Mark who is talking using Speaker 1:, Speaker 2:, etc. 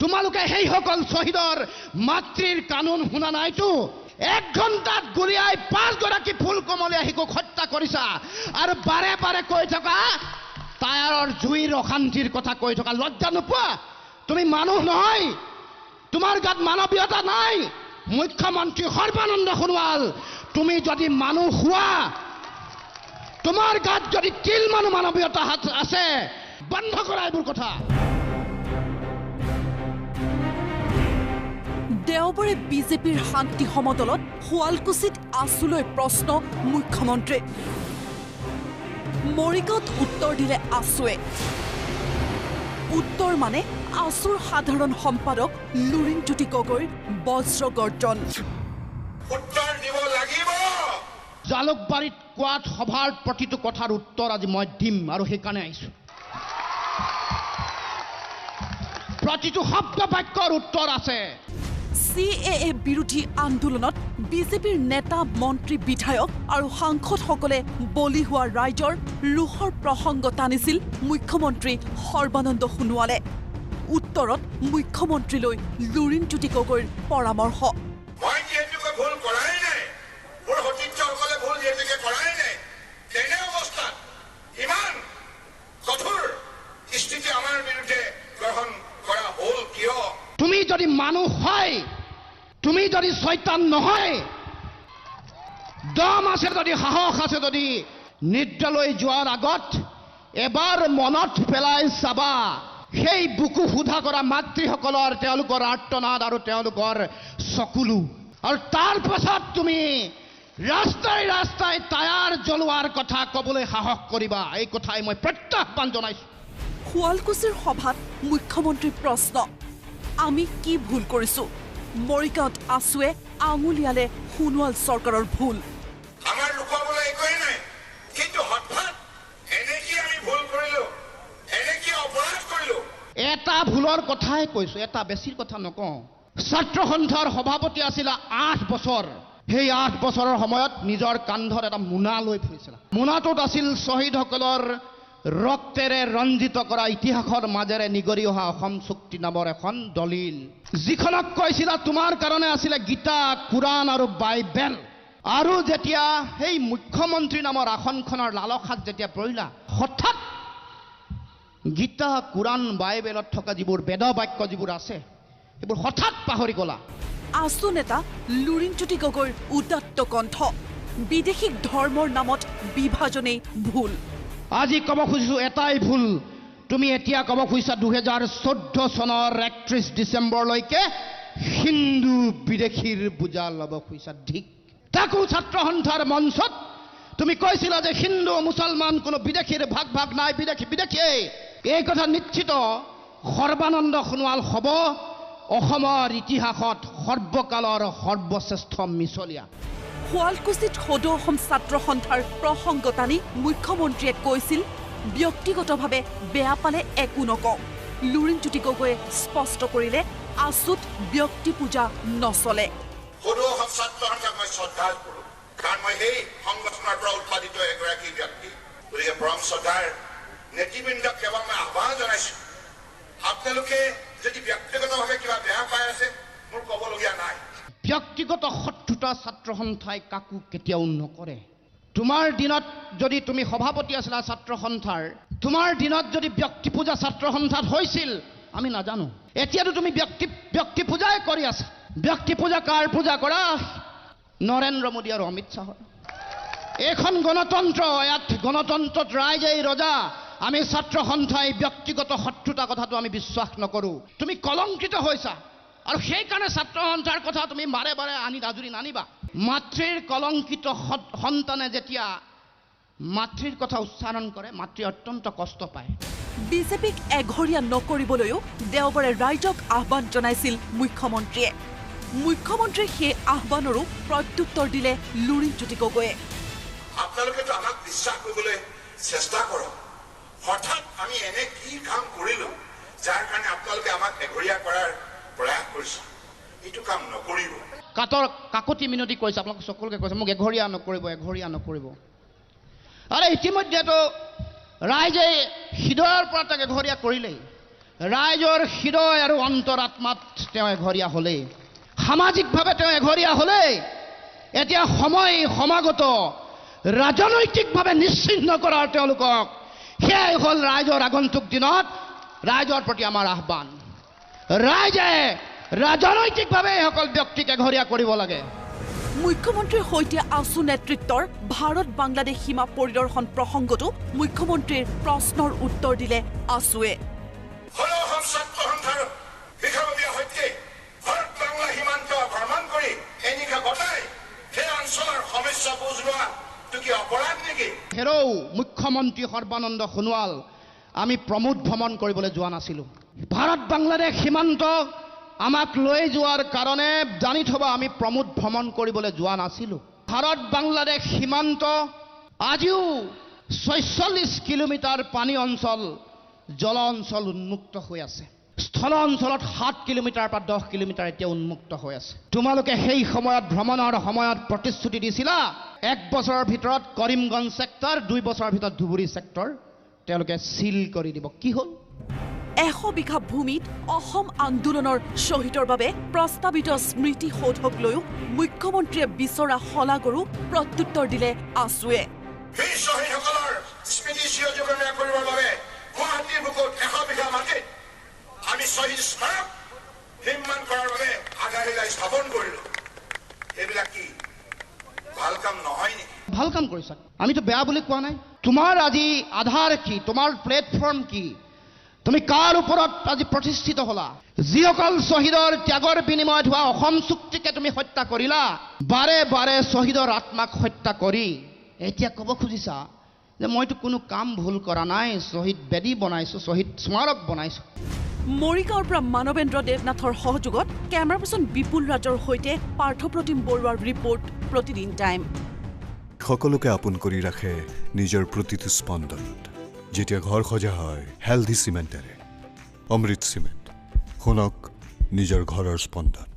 Speaker 1: তোমালোকে সেই সকল শ্বহীদৰ মাতৃৰ কানুন শুনা নাইতো 1 ঘণ্টাত গুলিয়াই 5 গৰাকী ফুলকমলীয়া শিশুক হত্যা কৰিছা আৰু বাৰে বাৰে কৈ থকা টায়াৰৰ জুইৰ অশান্তিৰ কথা কৈ থকা লজ্জা নোপোৱা তুমি মানুহ নহয় তোমাৰ গাত মানৱীয়তা নাই মুখ্যমন্ত্ৰী সৰ্বানন্দ সোণোৱাল তুমি যদি মানুহ হোৱা তোমাৰ গাত যদি তিল মানৱীয়তা আছে বন্ধ কৰা এইবোৰ কথা
Speaker 2: দেওবাৰে বিজেপিৰ শান্তি সমদলত শুৱালকুছিত আছুলৈ প্ৰশ্ন মুখ্যমন্ত্ৰী মৰিগাঁৱত উত্তৰ দিলে আছুৱে উত্তৰ মানে আছুৰ সাধাৰণ সম্পাদক লুৰিণজ্যোতি গগৈৰ বজ্ৰ গৰ্জন
Speaker 3: উত্তৰ দিব লাগিব
Speaker 1: জালুকবাৰীত কোৱাত সভাৰ প্ৰতিটো কথাৰ উত্তৰ আজি মই দিম আৰু সেইকাৰণে আহিছো প্ৰতিটো শব্দ বাক্যৰ উত্তৰ আছে
Speaker 2: CAA বিৰোধী আন্দোলনত বিজেপিৰ নেতা মন্ত্ৰী বিধায়ক আৰু সাংসদসকলে বলি হোৱা ৰাইজৰ ৰোষৰ প্ৰসংগ টানিছিল মুখ্যমন্ত্ৰী সৰ্বানন্দ সোণোৱালে উত্তৰত মুখ্যমন্ত্ৰীলৈ লুৰিণজ্যোতি গগৈৰ পৰামৰ্শ
Speaker 3: মই যিহেতুকে ভুল কৰাই নাই মোৰ সতীৰ্থসকলে ভুল যিহেতুকে কৰাই নাই তেনে অৱস্থাত ইমান কঠোৰ স্থিতি আমাৰ বিৰুদ্ধে গ্ৰহণ কৰা হ'ল কিয়
Speaker 1: তুমি যদি মানুহ হয় তুমি যদি শয়তান নহয় দম আছে যদি সাহস আছে যদি নিদ্ৰালৈ যোৱাৰ আগত এবাৰ মনত পেলাই চাবা সেই বুকু ফুধা কৰা মাতৃসকলৰ তেওঁলোকৰ আৰ্তনাদ আৰু তেওঁলোকৰ চকুলো আৰু তাৰ পাছত তুমি ৰাস্তাই ৰাস্তাই টায়াৰ জ্বলোৱাৰ কথা ক'বলৈ সাহস কৰিবা এই কথাই মই প্ৰত্যাহ্বান জনাইছো
Speaker 2: শুৱালকুছিৰ সভাত মুখ্যমন্ত্ৰীৰ প্ৰশ্ন আমি কি ভুল কৰিছো মৰিগাঁৱত আছুৱে আঙুলিয়ালে সোণোৱাল চৰকাৰৰ ভুল
Speaker 3: আমাৰ লুকুৱাবলৈ একোৱেই নাই কিন্তু হঠাৎ এনে কি আমি ভুল কৰিলো এনে কি অপৰাধ কৰিলো
Speaker 1: এটা ভুলৰ কথাই কৈছো এটা বেছিৰ কথা নকওঁ ছাত্ৰ সন্থাৰ সভাপতি আছিল 8 বছৰ সেই 8 বছৰৰ সময়ত নিজৰ কান্ধত এটা মোনা লৈ ফুৰিছিল মোনাটোত আছিল শ্বহীদসকলৰ ৰক্তেৰে ৰঞ্জিত কৰা ইতিহাসৰ মাজেৰে নিগৰি অহা অসম চুক্তি নামৰ এখন দলিল যিখনক কৈছিল তোমাৰ কাৰণে আছিল গীতা কুৰাণ আৰু বাইবেল আৰু যেতিয়া সেই মুখ্যমন্ত্ৰী নামৰ আসনখনৰ লালসাত যেতিয়া পৰিলা হঠাৎ গীতা কুৰাণ বাইবেলত থকা যিবোৰ বেদ বাক্য যিবোৰ আছে সেইবোৰ হঠাৎ পাহৰি গলা
Speaker 2: আছু নেতা লুৰিণজ্যোতি গগৈৰ উদাত্ত কণ্ঠ বিদেশী ধৰ্মৰ নামত বিভাজনেই ভুল
Speaker 1: আজি ক'ব খুজিছো এটাই ভুল তুমি এতিয়া ক'ব খুজিছা 2014 চনৰ 31 ডিচেম্বৰলৈকে হিন্দু বিদেশীৰ বুজা ল'ব খুজিছা ঠিক তাকো ছাত্ৰ সন্থাৰ মঞ্চত তুমি কৈছিলা যে হিন্দু মুছলমান কোনো বিদেশীৰ ভাগ ভাগ নাই বিদেশী এই কথা নিশ্চিত সৰ্বানন্দ সোণোৱাল হ'ব অসমৰ ইতিহাসত সৰ্বকালৰ সৰ্বশ্ৰেষ্ঠ মিছলীয়া
Speaker 2: শুৱালকুছিত সদৌ অসম ছাত্ৰ সন্থাৰ প্ৰসংগ টানি মুখ্যমন্ত্ৰীয়ে কৈছিল ব্যক্তিগতভাৱে বেয়া পালে একো নকওঁ লুৰিণজ্যোতি গগৈয়ে স্পষ্ট কৰিলে আছুত ব্যক্তি পূজা নচলে
Speaker 3: সদৌ অসম ছাত্ৰ সন্থাক মই শ্ৰদ্ধা কৰোঁ কাৰণ মই সেই সংগঠনৰ পৰা উৎপাদিত এগৰাকী ব্যক্তি গতিকে পৰম শ্ৰদ্ধাৰ নেতৃবৃন্দক কেৱল মই আহ্বান জনাইছোঁ আপোনালোকে যদি ব্যক্তিগতভাৱে কিবা বেয়া পাই আছে মোৰ ক'বলগীয়া নাই
Speaker 1: ব্যক্তিগত শত্ৰুতা ছাত্ৰ সন্থাই কাকো কেতিয়াও নকৰে তোমাৰ দিনত যদি তুমি সভাপতি আছিলা ছাত্ৰ সন্থাৰ তোমাৰ দিনত যদি ব্যক্তি পূজা ছাত্ৰ সন্থাত হৈছিল আমি নাজানো এতিয়াতো তুমি ব্যক্তি পূজাই কৰি আছা ব্যক্তি পূজা কাৰ পূজা কৰা নৰেন্দ্ৰ মোদী আৰু অমিত শাহৰ এখন গণতন্ত্ৰ ইয়াত গণতন্ত্ৰত ৰাইজেই ৰজা আমি ছাত্ৰ সন্থাই ব্যক্তিগত শত্ৰুতা কথাটো আমি বিশ্বাস নকৰোঁ তুমি কলংকিত হৈছা আৰু সেইকাৰণে ছাত্ৰ সন্থাৰ কথা তুমি বাৰে বাৰে আজুৰি নানিবা মাতৃৰ কলংকিত সন্তানে যেতিয়া মাতৃৰ কথা উচ্চাৰণ কৰে মাতৃ অত্যন্ত কষ্ট পায়
Speaker 2: বিজেপিক এঘৰীয়া নকৰিবলৈও দেওবাৰে ৰাইজক আহ্বান জনাইছিল মুখ্যমন্ত্ৰীয়ে মুখ্যমন্ত্ৰীয়ে সেই আহ্বানৰো প্ৰত্যুত্তৰ দিলে লুৰিণজ্যোতি গগৈয়ে
Speaker 3: আপোনালোকেতো আমাক বিশ্বাস কৰিবলৈ চেষ্টা কৰক হঠাৎ আমি এনে কি কাম কৰিলো যাৰ কাৰণে আপোনালোকে আমাক এঘৰীয়া কৰাৰ প্ৰয়াস কৰিছে এইটো কাম নকৰিব
Speaker 1: কাকতি মিনতি কৰিছে আপোনালোক সকলোকে কৈছে মোক এঘৰীয়া নকৰিব আৰে ইতিমধ্যেতো ৰাইজে হৃদয়ৰ পৰা তাক এঘৰীয়া কৰিলেই ৰাইজৰ হৃদয় আৰু অন্তৰাত্মাত তেওঁ এঘৰীয়া হ'লে, সামাজিকভাৱে তেওঁ এঘৰীয়া হ'লে। এতিয়া সময় সমাগত ৰাজনৈতিকভাৱে নিশ্চিহ্ন কৰাৰ তেওঁলোকক। সেয়াই হ'ল ৰাইজৰ আগন্তুক দিনত ৰাইজৰ প্ৰতি আমাৰ আহ্বান। ৰাইজে ৰাজনৈতিকভাৱে এইসকল ব্যক্তিক এঘৰীয়া কৰিব লাগে।
Speaker 2: মুখ্যমন্ত্ৰীৰ সৈতে আছু নেতৃত্বৰ ভাৰত বাংলাদেশ সীমা পৰিদৰ্শন প্ৰসংগতো মুখ্যমন্ত্ৰীৰ প্ৰশ্নৰ উত্তৰ দিলে আছুৱে।
Speaker 3: অসম ছাত্ৰ সন্থাৰ বিষয়ববীয়া সৈতে ভাৰত বাংলা সীমান্ত ভ্ৰমণ কৰি এনিশা কটাই সেই অঞ্চলৰ সমস্যা বুজ লোৱাটো কি অপৰাধ নেকি?
Speaker 1: হেৰৌ মুখ্যমন্ত্ৰী সৰ্বানন্দ সোণোৱাল, আমি প্ৰমোদ ভ্ৰমণ কৰিবলৈ যোৱা নাছিলোঁ। ভাৰত বাংলাদেশ সীমান্ত আমাক লৈ যোৱাৰ কাৰণে জানি থবা, আমি প্ৰমোদ ভ্ৰমণ কৰিবলৈ যোৱা নাছিলোঁ। ভাৰত বাংলাদেশ সীমান্ত আজিও ৪৬ কিলোমিটাৰ পানী অঞ্চল, জল অঞ্চল উন্মুক্ত হৈ আছে। স্থল অঞ্চলত ৭ কিলোমিটাৰ পৰা 10 কিলোমিটাৰ এতিয়া উন্মুক্ত হৈ আছে। তোমালোকে সেই সময়ত ভ্ৰমণৰ সময়ত প্ৰতিশ্ৰুতি দিছিলা 1 বছৰৰ ভিতৰত কৰিমগঞ্জ ছেক্টৰ, 2 বছৰৰ ভিতৰত ধুবুৰী ছেক্টৰ তেওঁলোকে চিল কৰি দিব। কি হ'ল?
Speaker 2: ১০০ বিঘা ভূমিত অসম আন্দোলনৰ শ্বহীদৰ বাবে প্ৰস্তাৱিত স্মৃতি সৌধক লৈও মুখ্যমন্ত্ৰীয়ে বিচৰা শলাগৰো প্ৰত্যুত্তৰ দিলে আছুৱে।
Speaker 3: সেই শ্বহীদসকলৰ স্মৃতি চিৰজীৱনীয় কৰিবৰ বাবে গুৱাহাটীৰ বুকুত ১০০ বিঘা মাটিত আমি শ্বহীদ স্মাৰক নিৰ্মাণ কৰাৰ বাবে আধাৰশিলা স্থাপন কৰিলোঁ। এইবিলাক কি ভাল কাম নহয় নেকি?
Speaker 1: ভাল কাম কৰিছা, আমিতো বেয়া বুলি কোৱা নাই। তোমাৰ আজি আধাৰ কি, তোমাৰ প্লেটফৰ্ম কি, তুমি কাৰ ওপৰত আজি প্ৰতিষ্ঠিত হলা? যিসকল শ্বহীদৰ ত্যাগৰ বিনিময়ত হোৱা অসম চুক্তিকে তুমি হত্যা কৰিলা, বাৰে বাৰে শ্বহীদৰ আত্মাক হত্যা কৰি এতিয়া ক'ব খুজিছা যে মইতো কোনো কাম ভুল কৰা নাই, শ্বহীদ বেদী বনাইছোঁ, শ্বহীদ স্মাৰক বনাইছোঁ।
Speaker 2: মৰিগাঁৱৰ পৰা মানৱেন্দ্ৰ দেৱনাথৰ সহযোগত কেমেৰা পাৰ্চন বিপুল ৰাজৰ সৈতে পাৰ্থপ্ৰতিম বৰুৱাৰ ৰিপৰ্ট, প্ৰতিদিন টাইম।
Speaker 4: সকলোকে আপোন কৰি ৰাখে নিজৰ প্ৰতিটো স্পন্দনত। যেতিয়া ঘৰ সজা হয় হেল্ডি চিমেণ্টেৰে, অমৃত চিমেণ্ট, শুনক নিজৰ ঘৰৰ স্পন্দন।